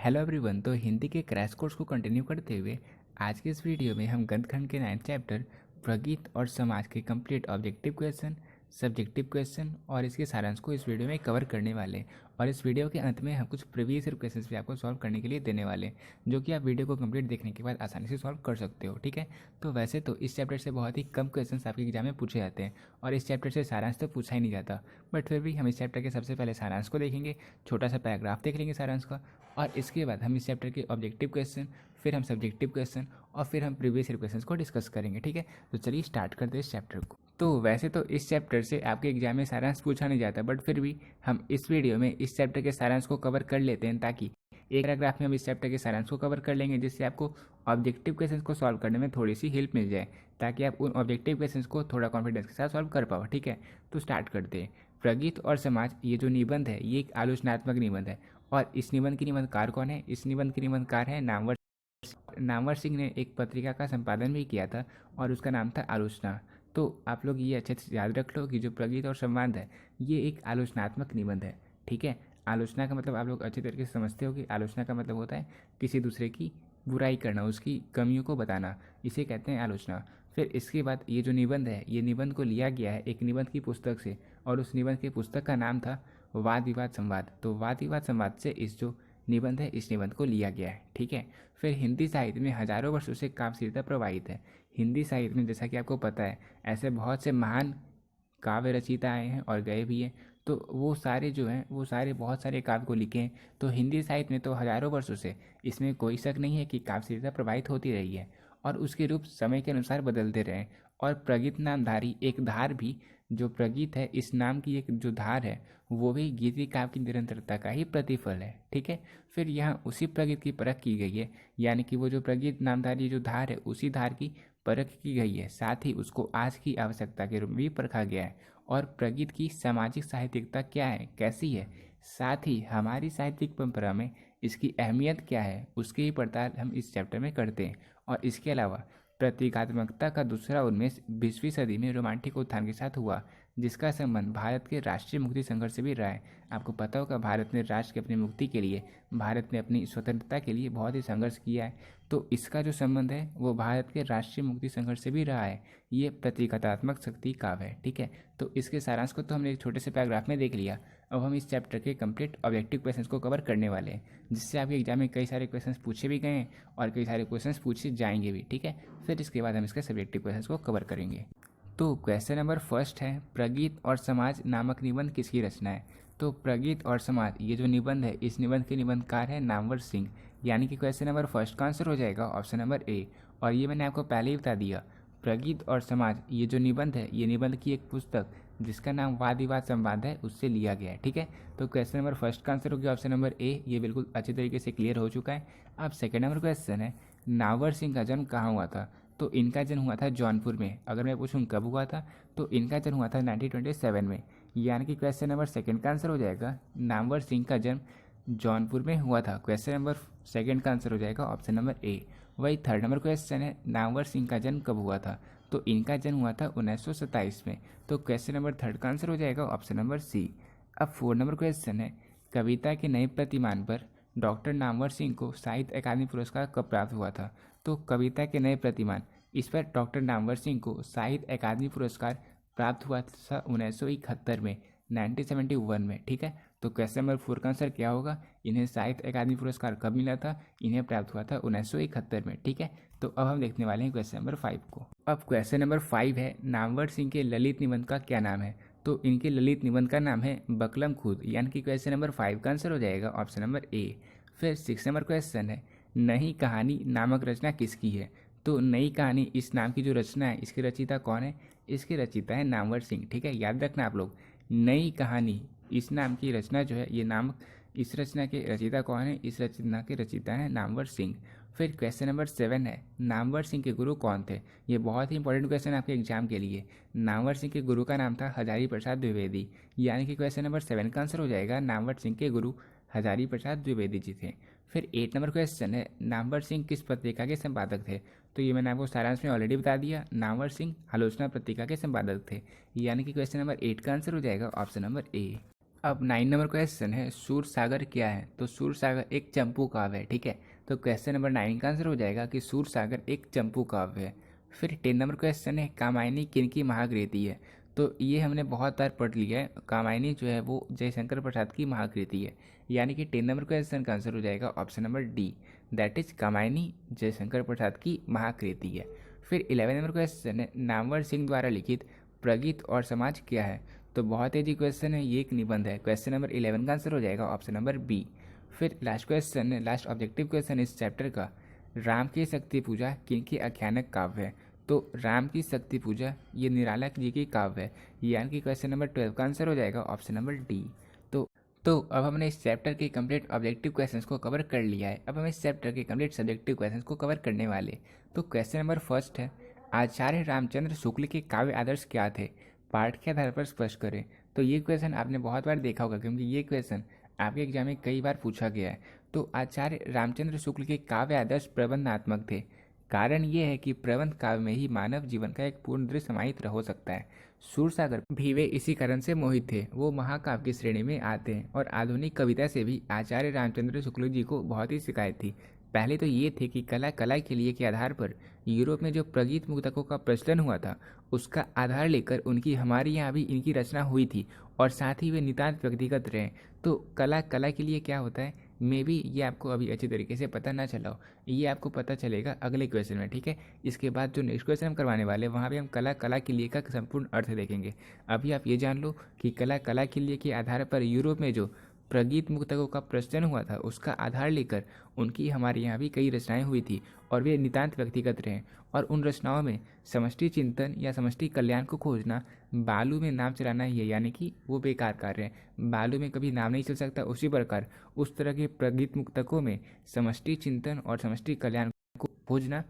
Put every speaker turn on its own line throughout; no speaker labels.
Hello everyone. तो हिंदी के crash course को कंटिन्यू करते हुए आज के इस वीडियो में हम गद्यखंड के 9th चैप्टर प्रगीत और समाज के complete objective question, subjective question और इसके सारांश को इस वीडियो में कवर करने वाले हैं। और इस वीडियो के अंत में हम कुछ प्रीवियस ईयर क्वेश्चंस भी आपको सॉल्व करने के लिए देने वाले हैं, जो कि आप वीडियो को कंप्लीट देखने के बाद आसानी से सॉल्व कर सकते हो। ठीक है, तो वैसे तो इस चैप्टर से बहुत ही कम क्वेश्चंस आपके एग्जाम में पूछे जाते हैं और इस चैप्टर से सारांश तो पूछा ही नहीं जाता, बट फिर भी हम इस चैप्टर के सबसे पहले सारांश को देखेंगे, छोटा सा पैराग्राफ देख लेंगे सारांश का, और इसके बाद हम इस चैप्टर के ऑब्जेक्टिव क्वेश्चन, फिर हम सब्जेक्टिव क्वेश्चन और फिर हम प्रीवियस ईयर क्वेश्चंस को डिस्कस करेंगे। ठीक है, तो चलिए स्टार्ट करते हैं इस चैप्टर को। तो वैसे तो इस चैप्टर से आपके एग्जाम में सारांश पूछा नहीं जाता, बट फिर भी हम इस वीडियो में इस चैप्टर के सारांश को कवर कर लेते हैं, ताकि एक पैराग्राफ में हम इस चैप्टर के सारांश को कवर कर लेंगे, जिससे आपको ऑब्जेक्टिव क्वेश्चंस को सॉल्व करने में थोड़ी सी हेल्प मिल जाए, ताकि आप उन ऑब्जेक्टिव क्वेश्चंस को थोड़ा कॉन्फिडेंस के साथ सॉल्व कर पाओ। ठीक है, तो स्टार्ट करते हैं। प्रगीत और समाज, ये जो निबंध है ये एक आलोचनात्मक निबंध है। और इस निबंध की निबंधकार कौन है? इस निबंध की निबंधकार है नामवर सिंह ने एक पत्रिका का संपादन भी किया था और उसका नाम था आलोचना। तो आप लोग ये अच्छे से याद रख लो कि जो प्रगीत और संवाद है ये एक आलोचनात्मक निबंध है। ठीक है, आलोचना का मतलब आप लोग अच्छे तरीके से समझते हो कि आलोचना का मतलब होता है किसी दूसरे की बुराई करना, उसकी कमियों को बताना, इसे कहते हैं आलोचना। फिर इसके बाद ये जो निबंध है, ये निबंध को लिया गया है एक निबंध की पुस्तक से, और उस निबंध की पुस्तक का नाम था वाद विवाद संवाद। तो वाद विवाद संवाद से इस जो निबंध है इस निबंध को लिया गया है। ठीक है, फिर हिंदी साहित्य में हजारों वर्षों से काव्यशीलता प्रवाहित है। हिंदी साहित्य में जैसा कि आपको पता है ऐसे बहुत से महान काव्य रचयिता आए हैं और गए भी हैं, तो वो सारे जो हैं वो सारे बहुत सारे काव्य को लिखे हैं। तो हिंदी साहित्य में तो हजारों वर्षों से इसमें कोई शक नहीं है कि काव्यशीलता प्रभावित होती रही है और उसके रूप समय के अनुसार बदलते रहे। और प्रगीत नामधारी एक धार भी, जो प्रगीत है इस नाम की एक जो धार है वो भी गीति काव्य की निरंतरता का ही प्रतिफल है। ठीक है, फिर यहाँ उसी प्रगीत की परख की गई है, यानी कि वो जो प्रगीत नामधारी जो धार है उसी धार की परख की गई है, साथ ही उसको आज की आवश्यकता के रूप में भी परखा गया है। और प्रगीत की सामाजिक साहित्यिकता क्या है, कैसी है, साथ ही हमारी साहित्यिक परंपरा में इसकी अहमियत क्या है, उसकी ही पड़ताल हम इस चैप्टर में करते हैं। और इसके अलावा प्रतीकात्मकता का दूसरा उन्मेष 20वीं सदी में रोमांटिक उत्थान के साथ हुआ, जिसका संबंध भारत के राष्ट्रीय मुक्ति संघर्ष से भी रहा है। आपको पता होगा भारत ने राष्ट्र की अपनी मुक्ति के लिए, भारत ने अपनी स्वतंत्रता के लिए बहुत ही संघर्ष किया है, तो इसका जो संबंध है वो भारत के राष्ट्रीय मुक्ति संघर्ष से भी रहा है। ये प्रतीकात्मक शक्ति काव्य है। ठीक है, तो इसके सारांश को तो हमने एक छोटे से पैराग्राफ में देख लिया। अब हम इस चैप्टर के कंप्लीट ऑब्जेक्टिव क्वेश्चंस को कवर करने वाले हैं, जिससे आपके एग्जाम में कई सारे क्वेश्चंस पूछे भी गए हैं और कई सारे क्वेश्चंस पूछे जाएंगे भी। ठीक है, फिर इसके बाद हम इसके सब्जेक्टिव क्वेश्चंस को कवर करेंगे। तो क्वेश्चन नंबर फर्स्ट है, प्रगीत और समाज नामक निबंध किसकी रचना है? तो प्रगीत और समाज ये जो निबंध है इस निबंध के निबंधकार है नामवर सिंह, यानी कि क्वेश्चन नंबर फर्स्ट का आंसर हो जाएगा ऑप्शन नंबर ए। और ये मैंने आपको पहले ही बता दिया, प्रगीत और समाज ये जो निबंध है ये निबंध की एक पुस्तक जिसका नाम वाद विवाद संवाद है उससे लिया गया है। ठीक है, तो क्वेश्चन नंबर फर्स्ट का आंसर हो गया ऑप्शन नंबर ए, ये बिल्कुल अच्छे तरीके से क्लियर हो चुका है। अब सेकेंड नंबर क्वेश्चन है, नामवर सिंह का जन्म कहाँ हुआ था? तो इनका जन्म हुआ था जौनपुर में। अगर मैं पूछूं कब हुआ था, तो इनका जन्म हुआ था 1927 में, यानी कि क्वेश्चन नंबर सेकंड का आंसर हो जाएगा नामवर सिंह का जन्म जौनपुर में हुआ था। क्वेश्चन नंबर सेकंड का आंसर हो जाएगा ऑप्शन नंबर ए। वही थर्ड नंबर क्वेश्चन है, नामवर सिंह का जन्म कब हुआ था? तो इनका जन्म हुआ था 1927 में, तो क्वेश्चन नंबर थर्ड का आंसर हो जाएगा ऑप्शन नंबर सी। अब फोर्थ नंबर क्वेश्चन है, कविता के नए प्रतिमान पर डॉक्टर नामवर सिंह को साहित्य अकादमी पुरस्कार कब प्राप्त हुआ था? तो कविता के नए प्रतिमान, इस पर डॉक्टर नामवर सिंह को साहित्य अकादमी पुरस्कार प्राप्त हुआ था 1971 में, 1971 में। ठीक है, तो क्वेश्चन नंबर फोर का आंसर क्या होगा? इन्हें साहित्य अकादमी पुरस्कार कब मिला था? इन्हें प्राप्त हुआ था 1971 में। ठीक है, तो अब हम देखने वाले हैं क्वेश्चन नंबर 5 को। अब क्वेश्चन नंबर 5 है, नामवर सिंह के ललित निबंध का क्या नाम है? तो इनके ललित निबंध का नाम है बकलम खुद, यानी कि क्वेश्चन नंबर 5 का आंसर हो जाएगा ऑप्शन नंबर ए। फिर 6 नंबर क्वेश्चन है, नई कहानी नामक रचना किसकी है? तो नई कहानी इस नाम की जो रचना है इसकी रचयिता कौन है? इसकी रचयिता है नामवर सिंह। ठीक है, याद रखना आप लोग, नई कहानी इस नाम की रचना जो है ये नाम, इस रचना के रचयिता कौन है? इस रचना के रचयिता है नामवर सिंह। फिर क्वेश्चन नंबर 7 है, नामवर सिंह के गुरु कौन थे? ये बहुत ही इंपॉर्टेंट क्वेश्चन है आपके एग्जाम के लिए। नामवर सिंह के गुरु का नाम था हजारी प्रसाद द्विवेदी, यानी कि क्वेश्चन नंबर 7 का आंसर हो जाएगा नामवर सिंह के गुरु हजारी प्रसाद द्विवेदी जी थे। फिर 8 नंबर क्वेश्चन है, नामवर सिंह किस पत्रिका के संपादक थे? तो ये मैंने आपको सारांश में ऑलरेडी बता दिया, नामवर सिंह आलोचना पत्रिका के संपादक थे, यानी कि क्वेश्चन नंबर 8 का आंसर हो जाएगा ऑप्शन नंबर ए। अब 9 नंबर क्वेश्चन है, सूर सागर क्या है? तो सूर सागर एक चंपू काव्य है, ठीक है। तो क्वेश्चन नंबर 9 का आंसर हो जाएगा कि सूर सागर एक चंपू काव्य है। फिर 10 नंबर क्वेश्चन है, कामायनी किनकी महाकृति है? तो ये हमने बहुत बार पढ़ लिया है, कामायनी जो है वो जयशंकर प्रसाद की महाकृति है, यानी कि 10 नंबर क्वेश्चन का आंसर हो जाएगा option number D, that is Kamayani Jaishankar Prasad की महाकृति है। फिर 11 नंबर क्वेश्चन है, नामवर सिंह द्वारा लिखित प्रगीत और समाज क्या है? तो बहुत ईजी क्वेश्चन है, ये एक निबंध है। क्वेश्चन नंबर 11 का आंसर हो जाएगा ऑप्शन नंबर बी। फिर लास्ट क्वेश्चन है, लास्ट ऑब्जेक्टिव क्वेश्चन इस चैप्टर का, राम की शक्ति पूजा किनकी आख्यानक काव्य है? तो राम की शक्ति पूजा ये निराला जी की काव्य है, यानी कि क्वेश्चन नंबर 12 का आंसर हो जाएगा ऑप्शन नंबर डी। तो अब हमने इस चैप्टर के कंप्लीट ऑब्जेक्टिव क्वेश्चंस को कवर कर लिया है। अब हम इस चैप्टर के कंप्लीट सब्जेक्टिव क्वेश्चंस को कवर करने वाले। तो क्वेश्चन नंबर फर्स्ट है, आचार्य रामचंद्र शुक्ल के काव्य आदर्श क्या थे? पाठ के आधार पर स्पष्ट करें। तो ये क्वेश्चन आपने बहुत बार देखा होगा, क्योंकि ये क्वेश्चन आपके एग्जाम में कई बार पूछा गया है। तो आचार्य रामचंद्र शुक्ल के काव्य आदर्श प्रबंधात्मक थे। कारण ये है कि प्रबंध काव्य में ही मानव जीवन का एक पूर्ण दृश्य समाहित हो सकता है। सूरसागर भी वे इसी कारण से मोहित थे। वो महाकाव्य की श्रेणी में आते हैं और आधुनिक कविता से भी आचार्य रामचंद्र शुक्ल जी को बहुत ही शिकायत थी। पहले तो ये थे कि कला कला के लिए के आधार पर यूरोप में जो प्रगीत मुक्तकों का प्रचलन हुआ था उसका आधार लेकर उनकी हमारे यहाँ भी इनकी रचना हुई थी, और साथ ही वे नितांत व्यक्तिगत रहे। तो कला कला के लिए क्या होता है, मे बी ये आपको अभी अच्छी तरीके से पता ना चला हो, ये आपको पता चलेगा अगले क्वेश्चन में, ठीक है। इसके बाद जो नेक्स्ट क्वेश्चन हम करवाने वाले हैं वहाँ भी हम कला कला के लिए का संपूर्ण अर्थ देखेंगे। अभी आप ये जान लो कि कला कला के लिए के आधार पर यूरोप में जो प्रगीत मुक्तकों का प्रचलन हुआ था उसका आधार लेकर उनकी हमारे यहाँ भी कई रचनाएं हुई थी, और वे नितांत व्यक्तिगत रहे। और उन रचनाओं में समष्टि चिंतन या समष्टि कल्याण को खोजना बालू में नाव चलाना ही है, यानी कि वो बेकार कार्य है, बालू में कभी नाव नहीं चल सकता। उसी प्रकार उस तरह के प्रगीत मुक्तकों में समष्टि चिंतन और समष्टि कल्याण को खोजना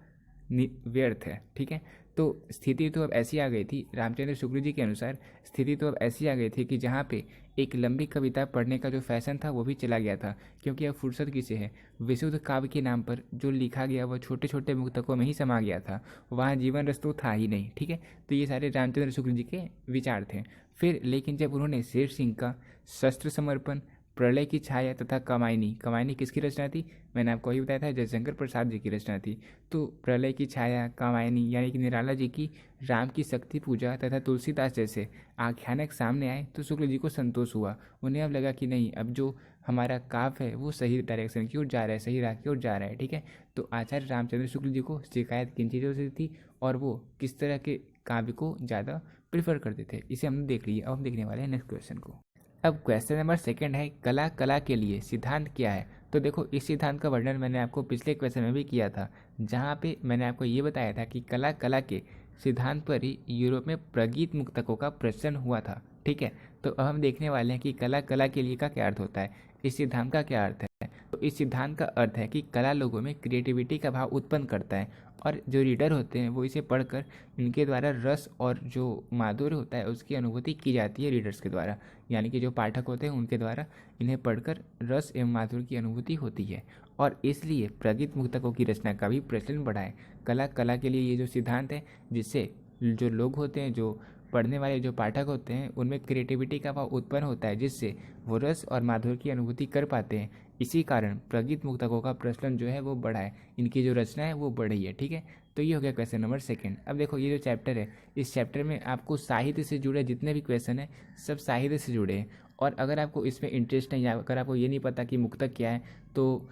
व्यर्थ है, ठीक है। तो स्थिति तो अब ऐसी आ गई थी, रामचंद्र शुक्ल जी के अनुसार स्थिति तो अब ऐसी आ गई थी कि जहाँ पे एक लंबी कविता पढ़ने का जो फैशन था वो भी चला गया था, क्योंकि अब फुर्सत किसे है। विशुद्ध काव्य के नाम पर जो लिखा गया वह छोटे छोटे मुक्तकों में ही समा गया था, वहाँ जीवन रस तो था ही नहीं, ठीक है। तो ये सारे रामचंद्र शुक्ल जी के विचार थे। फिर लेकिन जब उन्होंने शेर सिंह का शस्त्र समर्पण, प्रलय की छाया तथा कमायनी, कमायनी किसकी रचना थी? मैंने आपको वही बताया था, जयशंकर प्रसाद जी की रचना थी। तो प्रलय की छाया, कमायनी यानी कि निराला जी की, राम की शक्ति पूजा तथा तुलसीदास जैसे आख्यानक सामने आए तो शुक्ल जी को संतोष हुआ। उन्हें अब लगा कि नहीं, अब जो हमारा काव्य है वो सही डायरेक्शन की ओर जा रहा है, सही राह की ओर जा रहा है, ठीक है। तो आचार्य रामचंद्र शुक्ल जी को शिकायत किन चीज़ों से थी और वो किस तरह के काव्य को ज़्यादा प्रीफर करते थे, इसे हमने देख लिया। अब हम देखने वाले हैं नेक्स्ट क्वेश्चन को। अब क्वेश्चन नंबर सेकंड है, कला कला के लिए सिद्धांत क्या है? तो देखो, इस सिद्धांत का वर्णन मैंने आपको पिछले क्वेश्चन में भी किया था, जहाँ पे मैंने आपको ये बताया था कि कला कला के सिद्धांत पर ही यूरोप में प्रगीत मुक्तकों का प्रचलन हुआ था, ठीक है। तो अब हम देखने वाले हैं कि कला कला के लिए का क्या अर्थ होता है, इस सिद्धांत का क्या अर्थ है। तो इस सिद्धांत का अर्थ है कि कला लोगों में क्रिएटिविटी का भाव उत्पन्न करता है, और जो रीडर होते हैं वो इसे पढ़कर इनके द्वारा रस और जो माधुर्य होता है उसकी अनुभूति की जाती है रीडर्स के द्वारा, यानी कि जो पाठक होते हैं उनके द्वारा इन्हें पढ़कर रस एवं माधुर्य की अनुभूति होती है, और इसलिए प्रगीत मुक्तकों की रचना का भी प्रचलन बढ़ा है। कला कला के लिए ये जो सिद्धांत है, जिससे जो लोग होते हैं, जो पढ़ने वाले जो पाठक होते हैं, उनमें क्रिएटिविटी का भाव उत्पन्न होता है, जिससे वो रस और माधुर्य की अनुभूति कर पाते हैं। इसी कारण प्रगीत मुक्तकों का प्रचलन जो है वो बढ़ा है, इनकी जो रचना है वो बढ़ी है, ठीक है। तो ये हो गया क्वेश्चन नंबर सेकंड। अब देखो, ये जो चैप्टर है, इस चैप्टर में आपको साहित्य से जुड़े जितने भी क्वेश्चन हैं सब साहित्य से जुड़े हैं, और अगर आपको इसमें इंटरेस्ट नहीं है, अगर आपको ये नहीं पता कि मुक्तक क्या है, तो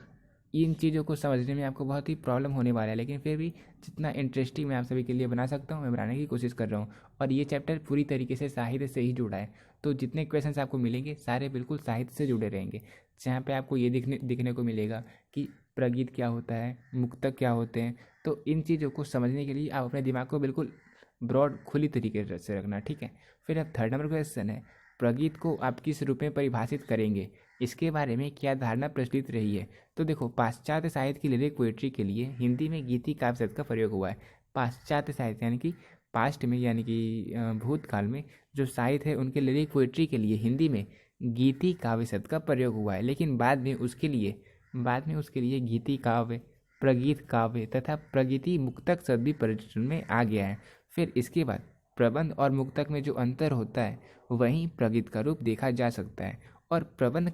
इन चीज़ों को समझने में आपको बहुत ही प्रॉब्लम होने वाला है। लेकिन फिर भी जितना इंटरेस्टिंग मैं आप सभी के लिए बना सकता हूँ मैं बनाने की कोशिश कर रहा हूँ, और ये चैप्टर पूरी तरीके से साहित्य से ही जुड़ा है। तो जितने क्वेश्चंस आपको मिलेंगे सारे बिल्कुल साहित्य से जुड़े रहेंगे, जहाँ पे आपको ये दिखने को मिलेगा कि प्रगीत क्या होता है, मुक्तक क्या होते हैं। तो इन चीज़ों को समझने के लिए आप अपने दिमाग को बिल्कुल ब्रॉड खुली तरीके से रखना, ठीक है। फिर अब थर्ड नंबर क्वेश्चन है, प्रगीत को आप किस रूप में परिभाषित करेंगे, इसके बारे में क्या धारणा प्रचलित रही है? तो देखो, पाश्चात्य साहित्य की लिरिक पोइट्री के लिए हिंदी में गीति काव्य शब्द का प्रयोग हुआ है। पाश्चात्य साहित्य यानी कि पास्ट में, यानी कि भूतकाल में जो साहित्य है उनके लिरिक पोइट्री के लिए हिंदी में गीति काव्य शब्द का प्रयोग हुआ है। लेकिन बाद में उसके लिए गीति काव्य, प्रगीत काव्य तथा प्रगीति मुक्तक शब्द भी प्रचलन में आ गया है। फिर इसके बाद प्रबंध और मुक्तक में जो अंतर होता है वहीं प्रगीत का रूप देखा जा सकता है। और प्रबंध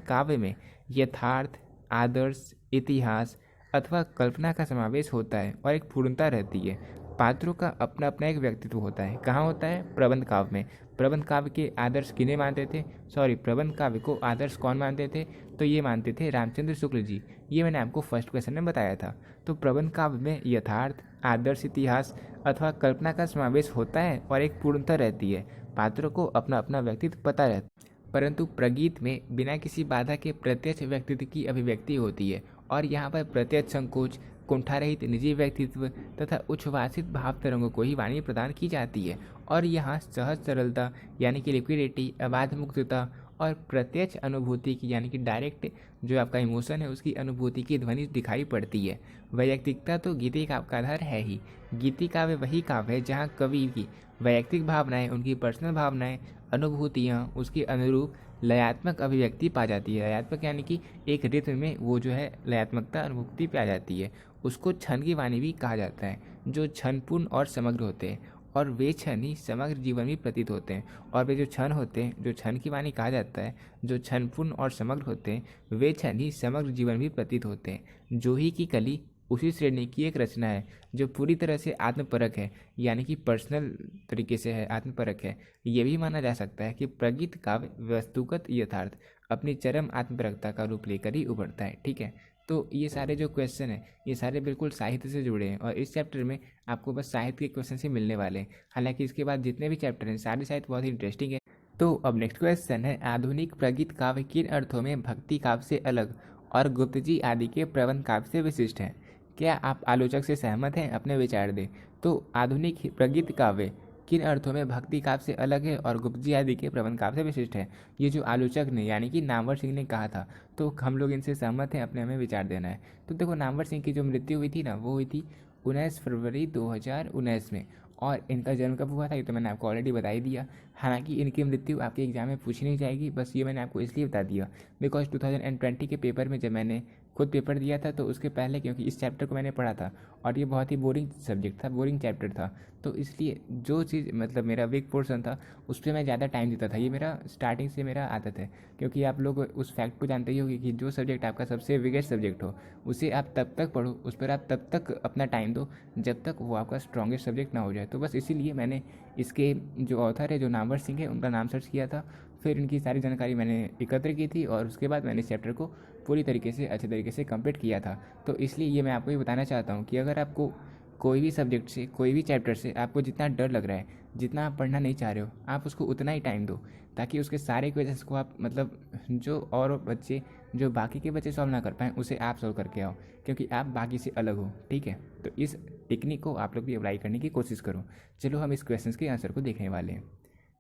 काव्य में यथार्थ, आदर्श, इतिहास अथवा कल्पना का समावेश होता है और एक पूर्णता रहती है। पात्रों का अपना अपना एक व्यक्तित्व होता है। कहाँ होता है? प्रबंध काव्य में। प्रबंध काव्य के आदर्श किन्हें मानते थे? प्रबंध काव्य को आदर्श कौन मानते थे? तो ये मानते थे रामचंद्र शुक्ल जी। ये मैंने आपको फर्स्ट क्वेश्चन में बताया था। तो प्रबंध काव्य में यथार्थ, आदर्श, इतिहास अथवा कल्पना का समावेश होता है और एक पूर्णता रहती है। पात्रों को अपना अपना व्यक्तित्व पता रहता है। परंतु प्रगीत में बिना किसी बाधा के प्रत्यक्ष व्यक्तित्व की अभिव्यक्ति होती है और यहाँ पर प्रत्यक्ष संकोच, कुंठारहित निजी व्यक्तित्व तथा उच्छ्वासित भाव तरंगों को ही वाणी प्रदान की जाती है। और यहाँ सहज सरलता यानी कि लिक्विडिटी, अबाध मुक्तता और प्रत्यक्ष अनुभूति की यानी कि डायरेक्ट जो आपका इमोशन है उसकी अनुभूति की ध्वनि दिखाई पड़ती है। वैयक्तिकता तो गीति काव्य का आधार है ही। गीति काव्य वही काव्य है जहाँ कवि की वैयक्तिक भावनाएं, उनकी पर्सनल भावनाएं, अनुभूतियाँ उसके अनुरूप लयात्मक अभिव्यक्ति पा जाती है। लयात्मक यानी कि एक रित्म में वो जो है लयात्मकता अनुभूति पे आ जाती है। उसको क्षण की वाणी भी कहा जाता है, जो क्षणपूर्ण और समग्र होते हैं और वे क्षण ही समग्र जीवन में प्रतीत होते हैं। और वे जो क्षण होते हैं, जो क्षण की वाणी कहा जाता है, जो क्षणपूर्ण और समग्र होते हैं, वे क्षण ही समग्र जीवन में प्रतीत होते हैं। जोही की कली उसी श्रेणी की एक रचना है जो पूरी तरह से आत्मपरक है, यानी कि पर्सनल तरीके से है, आत्मपरक है। ये भी माना जा सकता है कि प्रगीत काव्य वस्तुगत यथार्थ अपनी चरम आत्मपरकता का रूप लेकर ही उभरता है। ठीक है, तो ये सारे जो क्वेश्चन हैं ये सारे बिल्कुल साहित्य से जुड़े हैं और इस चैप्टर में आपको बस साहित्य के क्वेश्चन से मिलने वाले हैं। हालांकि इसके बाद जितने भी चैप्टर हैं सारे साहित्य बहुत ही इंटरेस्टिंग है। तो अब नेक्स्ट क्वेश्चन है, आधुनिक प्रगीत काव्य किन अर्थों में भक्ति काव्य से अलग और गुप्त जी आदि के प्रबंध काव्य से विशिष्ट है? क्या आप आलोचक से सहमत हैं? अपने विचार दें। तो आधुनिक प्रगीत काव्य किन अर्थों में भक्ति काव्य से अलग है और गुप्त जी आदि के प्रबंध काव्य से विशिष्ट है? ये जो आलोचक ने यानी कि नामवर सिंह ने कहा था, तो हम लोग इनसे सहमत हैं, अपने हमें विचार देना है। तो देखो, नामवर सिंह की जो मृत्यु हुई थी ना, वो हुई थी 19 फरवरी 2019 में। और इनका जन्म कब हुआ था ये तो मैंने आपको ऑलरेडी बता ही दिया। हालांकि इनकी मृत्यु आपके एग्जाम में पूछी नहीं जाएगी, बस ये मैंने आपको इसलिए बता दिया बिकॉज 2020 के पेपर में जब मैंने खुद पेपर दिया था तो उसके पहले, क्योंकि इस चैप्टर को मैंने पढ़ा था और ये बहुत ही बोरिंग सब्जेक्ट था, बोरिंग चैप्टर था, तो इसलिए जो चीज़ मतलब मेरा वीक पोर्शन था उस पर मैं ज़्यादा टाइम देता था। ये मेरा स्टार्टिंग से मेरा आदत है, क्योंकि आप लोग उस फैक्ट को जानते ही होंगे कि जो सब्जेक्ट आपका सबसे वीकेस्ट सब्जेक्ट हो उसे आप तब तक पढ़ो, उस पर आप तब तक अपना टाइम दो जब तक वो आपका स्ट्रॉन्गेस्ट सब्जेक्ट ना हो जाए। तो बस इसीलिए मैंने इसके जो ऑथर है, जो नामवर सिंह है, उनका नाम सर्च किया था, फिर इनकी सारी जानकारी मैंने एकत्र की थी और उसके बाद मैंने इस चैप्टर को पूरी तरीके से अच्छे तरीके से कंप्लीट किया था। तो इसलिए ये मैं आपको ये बताना चाहता हूँ कि अगर आपको कोई भी सब्जेक्ट से, कोई भी चैप्टर से आपको जितना डर लग रहा है, जितना आप पढ़ना नहीं चाह रहे हो, आप उसको उतना ही टाइम दो, ताकि उसके सारे क्वेश्चंस को आप मतलब जो और बच्चे, जो बाकी के बच्चे सॉल्व ना कर पाएँ, उसे आप सॉल्व करके आओ, क्योंकि आप बाकी से अलग हो। ठीक है, तो इस टेक्निक को आप लोग भी अप्लाई करने की कोशिश करो। चलो हम इस क्वेश्चन के आंसर को देखने वाले हैं।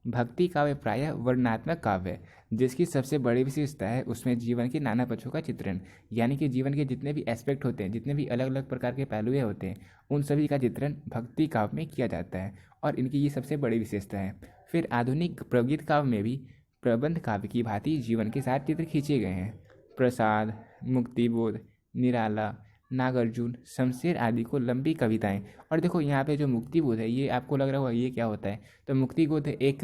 भक्ति काव्य प्रायः वर्णनात्मक काव्य है, जिसकी सबसे बड़ी विशेषता है उसमें जीवन के नाना पक्षों का चित्रण, यानी कि जीवन के जितने भी एस्पेक्ट होते हैं, जितने भी अलग अलग प्रकार के पहलुएं होते हैं, उन सभी का चित्रण भक्ति काव्य में किया जाता है और इनकी ये सबसे बड़ी विशेषता है। फिर आधुनिक प्रगीत काव्य में भी प्रबंध काव्य की भांति जीवन के साथ चित्र खींचे गए हैं। प्रसाद, मुक्तिबोध, निराला, नागार्जुन, शमशेर आदि को लंबी कविताएं। और देखो यहाँ पे जो मुक्तिबोध है, ये आपको लग रहा होगा ये क्या होता है, तो मुक्तिबोध एक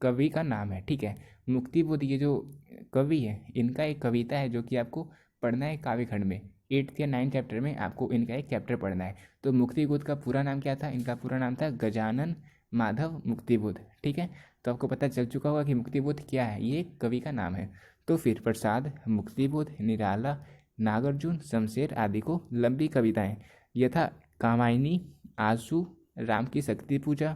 कवि का नाम है। ठीक है, मुक्तिबोध ये जो कवि है इनका एक कविता है जो कि आपको पढ़ना है काव्य खंड में, 8th या 9th चैप्टर में आपको इनका एक चैप्टर पढ़ना है। तो मुक्तिबोध का पूरा नाम क्या था? इनका पूरा नाम था गजानन माधव मुक्तिबोध। ठीक है, तो आपको पता चल चुका होगा कि मुक्तिबोध क्या है, ये कवि का नाम है। तो फिर प्रसाद, मुक्तिबोध, निराला, नागार्जुन, शमशेर आदि को लंबी कविताएं यथा कामायनी, आंसू, राम की शक्ति पूजा,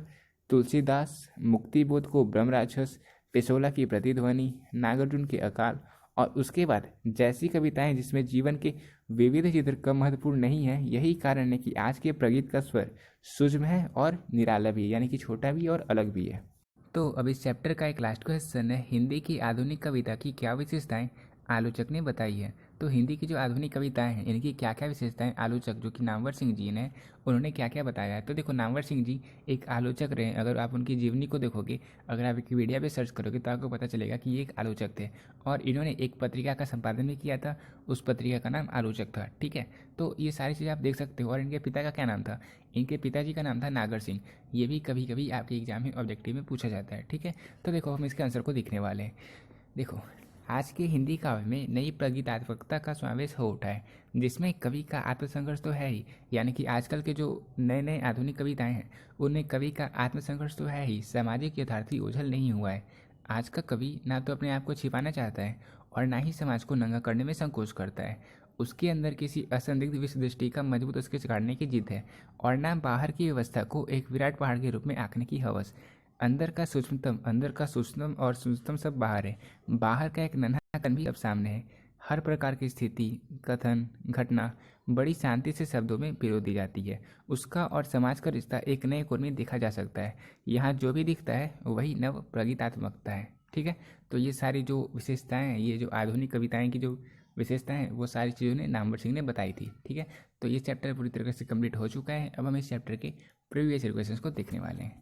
तुलसीदास, मुक्तिबोध को ब्रह्म राक्षस, पेशोला की प्रतिध्वनि, नागार्जुन के अकाल और उसके बाद जैसी कविताएं जिसमें जीवन के विविध चित्र कम महत्वपूर्ण नहीं है। यही कारण है कि आज के प्रगीत का स्वर सूक्ष्म है और निराला भी, यानी कि छोटा भी और अलग भी है। तो अब इस चैप्टर का एक लास्ट क्वेश्चन है, हिंदी की आधुनिक कविता की क्या विशेषताएं आलोचक ने बताई है? तो हिंदी की जो आधुनिक कविताएं हैं इनकी क्या क्या विशेषताएं आलोचक जो कि नामवर सिंह जी ने उन्होंने क्या क्या बताया है। तो देखो, नामवर सिंह जी एक आलोचक रहे। अगर आप उनकी जीवनी को देखोगे, अगर आप विकिपीडिया पे सर्च करोगे तो आपको पता चलेगा कि ये एक आलोचक थे और इन्होंने एक पत्रिका का संपादन भी किया था। उस पत्रिका का नाम आलोचक था। ठीक है, तो ये सारी चीज़ें आप देख सकते हो। और इनके पिता का क्या नाम था? इनके पिताजी का नाम था नागर सिंह। ये भी कभी कभी आपके एग्जाम में ऑब्जेक्टिव में पूछा जाता है। ठीक है, तो देखो हम इसके आंसर को देखने वाले हैं। देखो, आज के हिंदी काव्य में नई प्रगीतात्मकता का समावेश हो उठा है, जिसमें कवि का आत्मसंघर्ष तो है ही। यानी कि आजकल के जो नए नए आधुनिक कविताएं हैं उनमें कवि का आत्मसंघर्ष तो है ही, सामाजिक यथार्थी ओझल नहीं हुआ है। आज का कवि ना तो अपने आप को छिपाना चाहता है और ना ही समाज को नंगा करने में संकोच करता है। उसके अंदर किसी असंदिग्ध विश्व दृष्टि का मजबूत स्केच काटने की जिद है और ना बाहर की व्यवस्था को एक विराट पहाड़ के रूप में आंकने की हवस। अंदर का सूक्ष्मतम और सूक्ष्मतम सब बाहर है, बाहर का एक नन्हा कण भी अब सामने है। हर प्रकार की स्थिति, कथन, घटना बड़ी शांति से शब्दों में पिरो दी जाती है। उसका और समाज का रिश्ता एक नए कोण में देखा जा सकता है। यहाँ जो भी दिखता है वही नव प्रगीतात्मकता है। ठीक है, तो ये सारी जो विशेषताएं हैं, ये जो आधुनिक कविताएं की जो विशेषताएं हैं, वो सारी चीज़ों ने नामवर सिंह ने बताई थी। ठीक है, तो ये चैप्टर पूरी तरीके से कंप्लीट हो चुका है। अब हम इस चैप्टर के प्रीवियस ईयर क्वेश्चंस को देखने वाले हैं।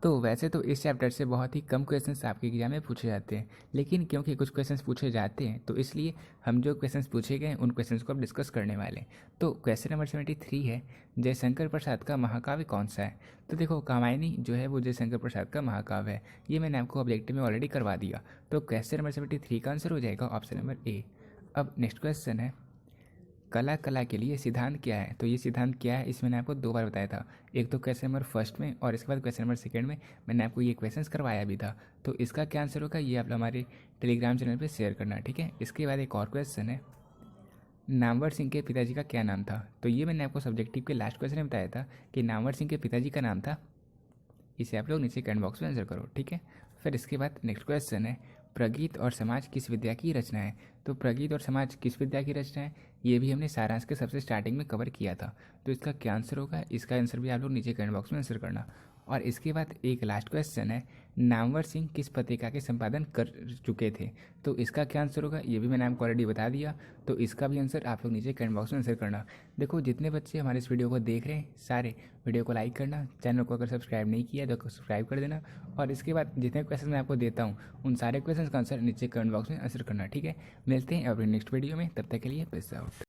तो वैसे तो इस चैप्टर से बहुत ही कम क्वेश्चंस आपके एग्जाम में पूछे जाते हैं, लेकिन क्योंकि कुछ क्वेश्चंस पूछे जाते हैं तो इसलिए हम जो क्वेश्चंस पूछे गए उन क्वेश्चंस को अब डिस्कस करने वाले हैं। तो क्वेश्चन नंबर 73 है, जयशंकर प्रसाद का महाकाव्य कौन सा है? तो देखो, कामायनी जो है वो जयशंकर प्रसाद का महाकाव्य है। ये मैंने आपको ऑब्जेक्टिव में ऑलरेडी करवा दिया। तो क्वेश्चन नंबर 73 का आंसर हो जाएगा ऑप्शन नंबर ए। अब नेक्स्ट क्वेश्चन है, कला के लिए सिद्धांत क्या है? तो ये सिद्धांत क्या है इस मैंने आपको 2 बार बताया था। एक तो क्वेश्चन नंबर फर्स्ट में और इसके बाद क्वेश्चन नंबर सेकंड में मैंने आपको ये क्वेश्चन करवाया भी था। तो इसका क्या आंसर होगा ये आप हमारे टेलीग्राम चैनल पे शेयर करना। ठीक है, इसके बाद एक और क्वेश्चन है, नामवर सिंह के पिताजी का क्या नाम था? तो ये मैंने आपको सब्जेक्टिव के लास्ट क्वेश्चन में बताया था कि नामवर सिंह के पिताजी का नाम था। इसे आप लोग नीचे कमेंट बॉक्स में आंसर करो। ठीक है, फिर इसके बाद नेक्स्ट क्वेश्चन है, प्रगीत और समाज किस विद्या की रचना है? तो प्रगीत और समाज किस विद्या की रचना है, ये भी हमने सारांश के सबसे स्टार्टिंग में कवर किया था। तो इसका क्या आंसर होगा, इसका आंसर भी आप लोग नीचे कमेंट बॉक्स में आंसर करना। और इसके बाद एक लास्ट क्वेश्चन है, नामवर सिंह किस पत्रिका के संपादन कर चुके थे? तो इसका क्या आंसर होगा ये भी मैंने आपको ऑलरेडी बता दिया। तो इसका भी आंसर आप लोग नीचे कमेंट बॉक्स में आंसर करना। देखो, जितने बच्चे हमारे इस वीडियो को देख रहे हैं सारे वीडियो को लाइक करना, चैनल को अगर सब्सक्राइब नहीं किया तो सब्सक्राइब कर देना। और इसके बाद जितने क्वेश्चन मैं आपको देता हूँ उन सारे क्वेश्चन का आंसर नीचे कमेंट बॉक्स में आंसर करना। ठीक है, मिलते हैं अपने नेक्स्ट वीडियो में, तब तक के लिए पीस आउट।